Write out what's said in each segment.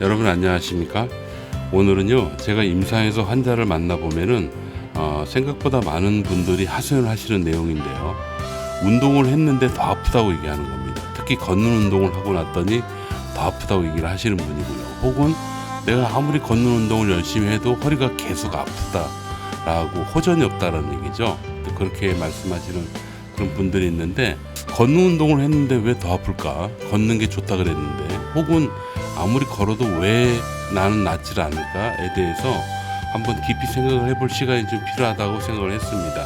여러분 안녕하십니까? 오늘은요 제가 임상에서 환자를 만나보면은 생각보다 많은 분들이 하소연을 하시는 내용인데요, 운동을 했는데 더 아프다고 얘기하는 겁니다. 특히 걷는 운동을 하고 났더니 더 아프다고 얘기를 하시는 분이고요, 혹은 내가 아무리 걷는 운동을 열심히 해도 허리가 계속 아프다라고 호전이 없다라는 얘기죠. 그렇게 말씀하시는 그런 분들이 있는데, 걷는 운동을 했는데 왜 더 아플까? 걷는 게 좋다 그랬는데, 혹은 아무리 걸어도 왜 나는 낫질 않을까에 대해서 한번 깊이 생각을 해볼 시간이 좀 필요하다고 생각을 했습니다.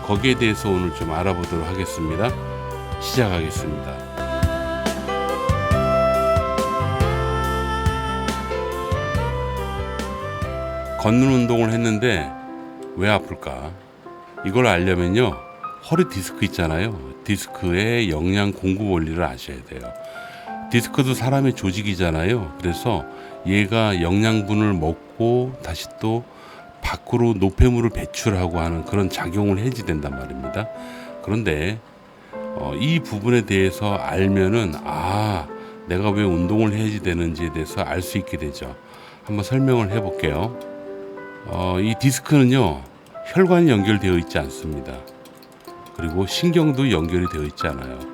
거기에 대해서 오늘 좀 알아보도록 하겠습니다. 시작하겠습니다. 걷는 운동을 했는데 왜 아플까? 이걸 알려면요, 허리 디스크 있잖아요. 디스크의 영양 공급 원리를 아셔야 돼요. 디스크도 사람의 조직이잖아요. 그래서 얘가 영양분을 먹고 다시 또 밖으로 노폐물을 배출하고 하는 그런 작용을 해야지 된단 말입니다. 그런데 이 부분에 대해서 알면은 내가 왜 운동을 해야지 되는지에 대해서 알 수 있게 되죠. 한번 설명을 해볼게요. 이 디스크는요, 혈관이 연결되어 있지 않습니다. 그리고 신경도 연결이 되어 있지 않아요.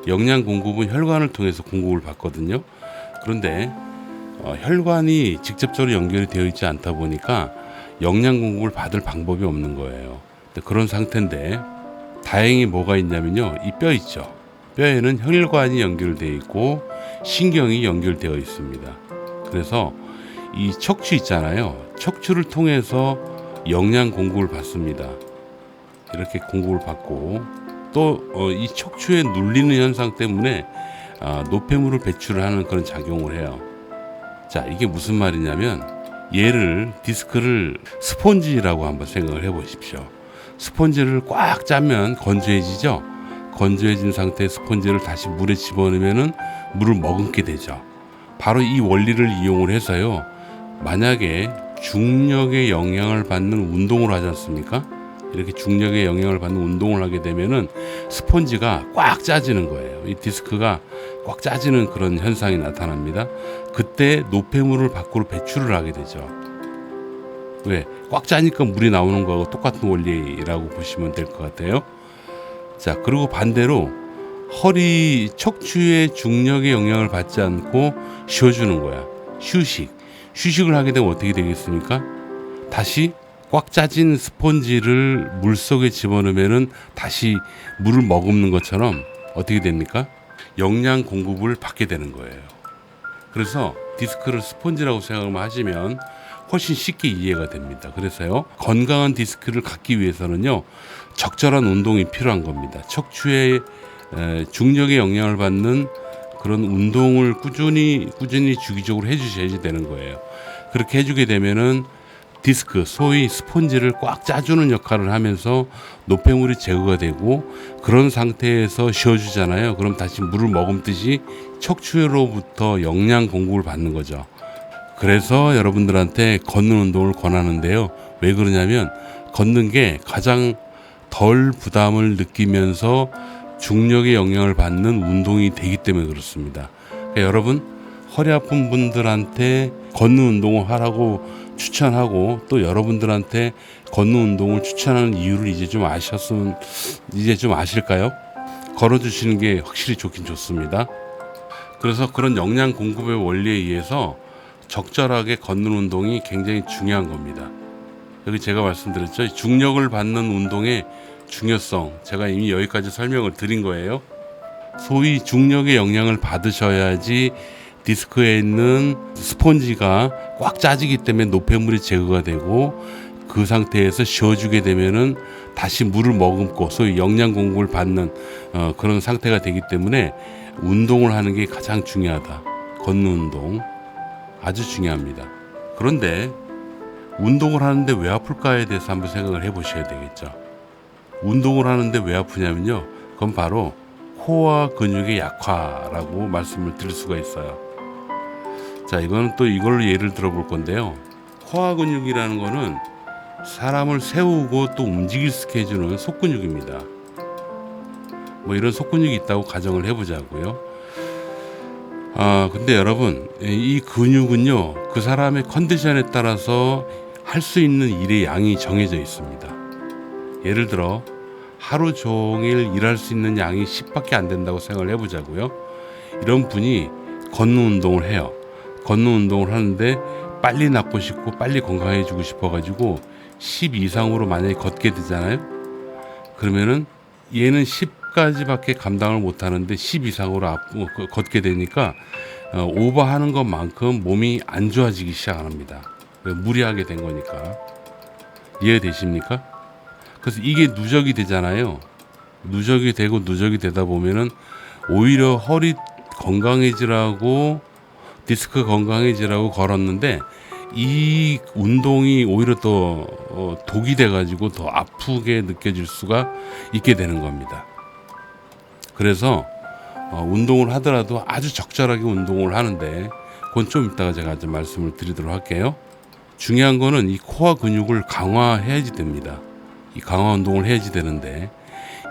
영양 공급은 혈관을 통해서 공급을 받거든요. 그런데 혈관이 직접적으로 연결이 되어 있지 않다 보니까 영양 공급을 받을 방법이 없는 거예요. 그런 상태인데, 다행히 뭐가 있냐면요, 이 뼈 있죠. 뼈에는 혈관이 연결되어 있고 신경이 연결되어 있습니다. 그래서 이 척추 있잖아요. 척추를 통해서 영양 공급을 받습니다. 이렇게 공급을 받고 또 이 척추에 눌리는 현상 때문에 노폐물을 배출을 하는 그런 작용을 해요. 자, 이게 무슨 말이냐면, 얘를 디스크를 스폰지라고 한번 생각을 해 보십시오. 스폰지를 꽉 짜면 건조해지죠. 건조해진 상태의 스폰지를 다시 물에 집어넣으면 물을 머금게 되죠. 바로 이 원리를 이용을 해서요, 만약에 중력의 영향을 받는 운동을 하지 않습니까? 이렇게 중력의 영향을 받는 운동을 하게 되면은 스폰지가 꽉 짜지는 거예요. 이 디스크가 꽉 짜지는 그런 현상이 나타납니다. 그때 노폐물을 밖으로 배출을 하게 되죠. 왜? 꽉 짜니까 물이 나오는 거하고 똑같은 원리라고 보시면 될 것 같아요. 자, 그리고 반대로 허리 척추의 중력의 영향을 받지 않고 쉬어주는 거야. 휴식을 하게 되면 어떻게 되겠습니까? 다시 꽉 짜진 스폰지를 물속에 집어넣으면 다시 물을 머금는 것처럼 어떻게 됩니까? 영양 공급을 받게 되는 거예요. 그래서 디스크를 스폰지라고 생각을 하시면 훨씬 쉽게 이해가 됩니다. 그래서요, 건강한 디스크를 갖기 위해서는요, 적절한 운동이 필요한 겁니다. 척추에 중력의 영향을 받는 그런 운동을 꾸준히 주기적으로 해주셔야 되는 거예요. 그렇게 해주게 되면은 디스크, 소위 스폰지를 꽉 짜주는 역할을 하면서 노폐물이 제거가 되고, 그런 상태에서 쉬어주잖아요. 그럼 다시 물을 머금듯이 척추로부터 영양 공급을 받는 거죠. 그래서 여러분들한테 걷는 운동을 권하는데요, 왜 그러냐면 걷는 게 가장 덜 부담을 느끼면서 중력의 영향을 받는 운동이 되기 때문에 그렇습니다. 그러니까 여러분, 허리 아픈 분들한테 걷는 운동을 하라고 추천하고, 또 여러분들한테 걷는 운동을 추천하는 이유를 이제 좀 아실까요? 걸어주시는 게 확실히 좋긴 좋습니다. 그래서 그런 영양 공급의 원리에 의해서 적절하게 걷는 운동이 굉장히 중요한 겁니다. 여기 제가 말씀드렸죠, 중력을 받는 운동의 중요성, 제가 이미 여기까지 설명을 드린 거예요. 소위 중력의 영향을 받으셔야지 디스크에 있는 스폰지가 꽉 짜지기 때문에 노폐물이 제거가 되고, 그 상태에서 쉬어주게 되면은 다시 물을 머금고 소위 영양 공급을 받는 그런 상태가 되기 때문에 운동을 하는 게 가장 중요하다. 걷는 운동 아주 중요합니다. 그런데 운동을 하는데 왜 아플까에 대해서 한번 생각을 해보셔야 되겠죠. 운동을 하는데 왜 아프냐면요, 그건 바로 코어 근육의 약화라고 말씀을 드릴 수가 있어요. 자, 이거는 또 이걸로 예를 들어볼 건데요, 코어 근육이라는 거는 사람을 세우고 또 움직일 수 있게 해주는 속근육입니다. 뭐 이런 속근육이 있다고 가정을 해보자고요. 근데 여러분, 이 근육은요, 그 사람의 컨디션에 따라서 할 수 있는 일의 양이 정해져 있습니다. 예를 들어 하루 종일 일할 수 있는 양이 10밖에 안 된다고 생각을 해보자고요. 이런 분이 걷는 운동을 해요. 걷는 운동을 하는데 빨리 낫고 싶고 빨리 건강해지고 싶어가지고 10 이상으로 만약에 걷게 되잖아요. 그러면은 얘는 10까지밖에 감당을 못하는데 10 이상으로 걷게 되니까 오버하는 것만큼 몸이 안 좋아지기 시작합니다. 무리하게 된 거니까. 이해되십니까? 그래서 이게 누적이 되잖아요. 누적이 되다 보면은 오히려 허리 건강해지라고 디스크 건강해지라고 걸었는데 이 운동이 오히려 더 독이 돼가지고 더 아프게 느껴질 수가 있게 되는 겁니다. 그래서 운동을 하더라도 아주 적절하게 운동을 하는데 그건 좀 이따가 제가 좀 말씀을 드리도록 할게요. 중요한 거는 이 코어 근육을 강화해야지 됩니다. 이 강화 운동을 해야지 되는데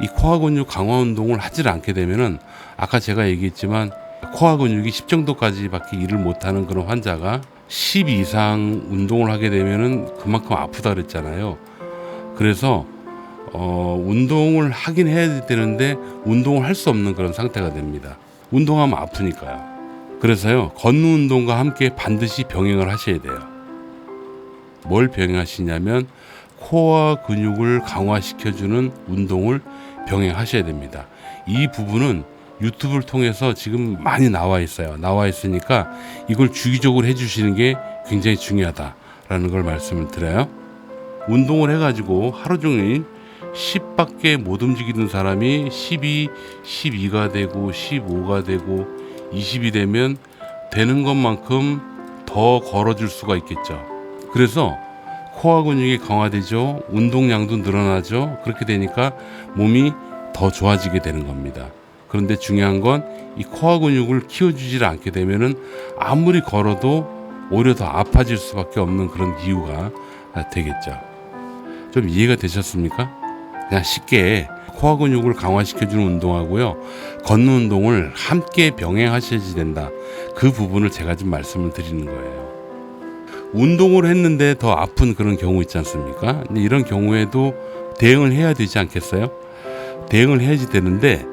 이 코어 근육 강화 운동을 하질 않게 되면은 아까 제가 얘기했지만 코어 근육이 10 정도까지밖에 일을 못하는 그런 환자가 10 이상 운동을 하게 되면은 그만큼 아프다 그랬잖아요. 그래서 운동을 하긴 해야 되는데 운동을 할 수 없는 그런 상태가 됩니다. 운동하면 아프니까요. 그래서요, 걷는 운동과 함께 반드시 병행을 하셔야 돼요. 뭘 병행하시냐면 코어 근육을 강화시켜주는 운동을 병행하셔야 됩니다. 이 부분은 유튜브를 통해서 지금 많이 나와 있어요. 나와 있으니까 이걸 주기적으로 해주시는 게 굉장히 중요하다라는 걸 말씀을 드려요. 운동을 해가지고 하루 종일 10밖에 못 움직이는 사람이 12, 12가 되고 15가 되고 20이 되면 되는 것만큼 더 걸어줄 수가 있겠죠. 그래서 코어 근육이 강화되죠. 운동량도 늘어나죠. 그렇게 되니까 몸이 더 좋아지게 되는 겁니다. 그런데 중요한 건 이 코어 근육을 키워주지 않게 되면은 아무리 걸어도 오히려 더 아파질 수밖에 없는 그런 이유가 되겠죠. 좀 이해가 되셨습니까? 그냥 쉽게 코어 근육을 강화시켜주는 운동하고요, 걷는 운동을 함께 병행하셔야지 된다. 그 부분을 제가 좀 말씀을 드리는 거예요. 운동을 했는데 더 아픈 그런 경우 있지 않습니까? 근데 이런 경우에도 대응을 해야 되지 않겠어요? 대응을 해야지 되는데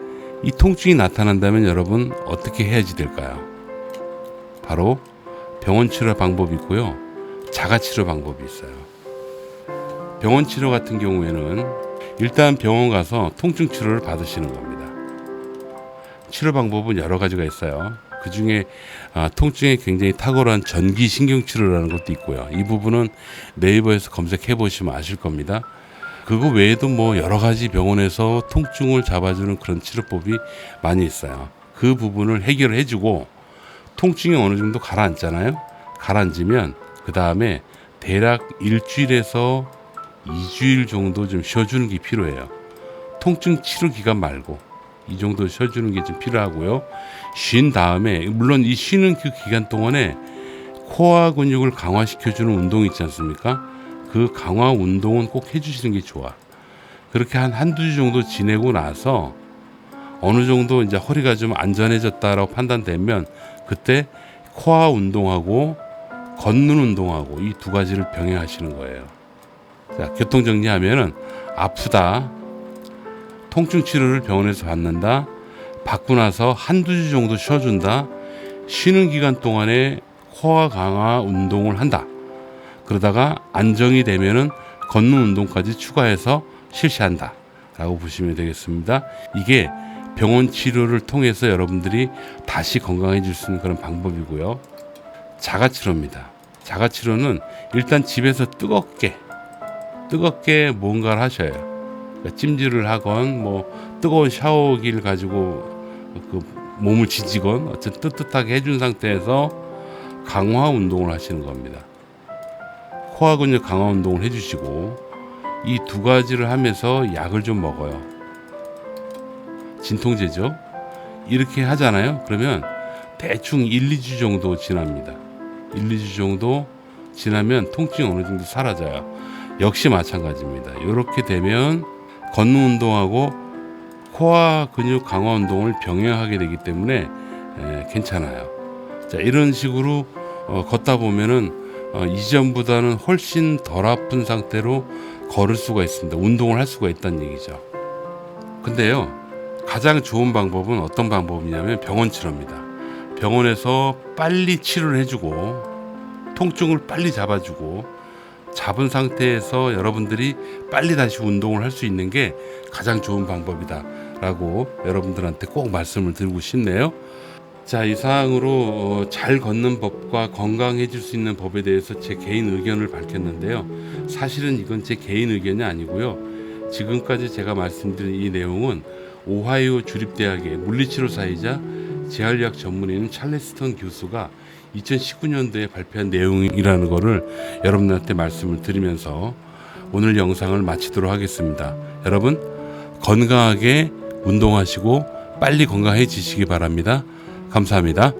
이 통증이 나타난다면 여러분 어떻게 해야지 될까요? 바로 병원 치료 방법이 있고요, 자가 치료 방법이 있어요. 병원 치료 같은 경우에는 일단 병원 가서 통증 치료를 받으시는 겁니다. 치료 방법은 여러 가지가 있어요. 그 중에 통증에 굉장히 탁월한 전기 신경 치료라는 것도 있고요. 이 부분은 네이버에서 검색해 보시면 아실 겁니다. 그거 외에도 뭐 여러 가지 병원에서 통증을 잡아주는 그런 치료법이 많이 있어요. 그 부분을 해결해 주고 통증이 어느 정도 가라앉잖아요. 가라앉으면 그 다음에 대략 일주일에서 2주일 정도 좀 쉬어주는 게 필요해요. 통증 치료 기간 말고 이 정도 쉬어주는 게 좀 필요하고요. 쉰 다음에, 물론 이 쉬는 그 기간 동안에 코어 근육을 강화시켜주는 운동 있지 않습니까? 그 강화 운동은 꼭 해주시는 게 좋아. 그렇게 한두 주 정도 지내고 나서 어느 정도 이제 허리가 좀 안전해졌다라고 판단되면 그때 코어 운동하고 걷는 운동하고 이 두 가지를 병행하시는 거예요. 자, 교통 정리하면은 아프다, 통증 치료를 병원에서 받는다, 받고 나서 한두 주 정도 쉬어준다, 쉬는 기간 동안에 코어 강화 운동을 한다. 그러다가 안정이 되면은 걷는 운동까지 추가해서 실시한다 라고 보시면 되겠습니다. 이게 병원 치료를 통해서 여러분들이 다시 건강해질 수 있는 그런 방법이고요. 자가 치료입니다. 자가 치료는 일단 집에서 뜨겁게 뭔가를 하셔요. 그러니까 찜질을 하건 뭐 뜨거운 샤워기를 가지고 그 몸을 지지건 어쨌든 뜨뜻하게 해준 상태에서 강화 운동을 하시는 겁니다. 코어 근육 강화 운동을 해주시고 이 두 가지를 하면서 약을 좀 먹어요. 진통제죠. 이렇게 하잖아요. 그러면 대충 1, 2주 정도 지납니다. 1, 2주 정도 지나면 통증이 어느 정도 사라져요. 역시 마찬가지입니다. 이렇게 되면 걷는 운동하고 코어 근육 강화 운동을 병행하게 되기 때문에 괜찮아요. 자, 이런 식으로 걷다 보면은 이전보다는 훨씬 덜 아픈 상태로 걸을 수가 있습니다. 운동을 할 수가 있다는 얘기죠. 근데요, 가장 좋은 방법은 어떤 방법이냐면 병원 치료입니다. 병원에서 빨리 치료를 해주고 통증을 빨리 잡아주고 잡은 상태에서 여러분들이 빨리 다시 운동을 할 수 있는 게 가장 좋은 방법이다 라고 여러분들한테 꼭 말씀을 드리고 싶네요. 자, 이상으로 잘 걷는 법과 건강해질 수 있는 법에 대해서 제 개인 의견을 밝혔는데요. 사실은 이건 제 개인 의견이 아니고요. 지금까지 제가 말씀드린 이 내용은 오하이오 주립대학의 물리치료사이자 재활의학 전문의인 찰레스턴 교수가 2019년도에 발표한 내용이라는 것을 여러분들한테 말씀을 드리면서 오늘 영상을 마치도록 하겠습니다. 여러분, 건강하게 운동하시고 빨리 건강해지시기 바랍니다. 감사합니다.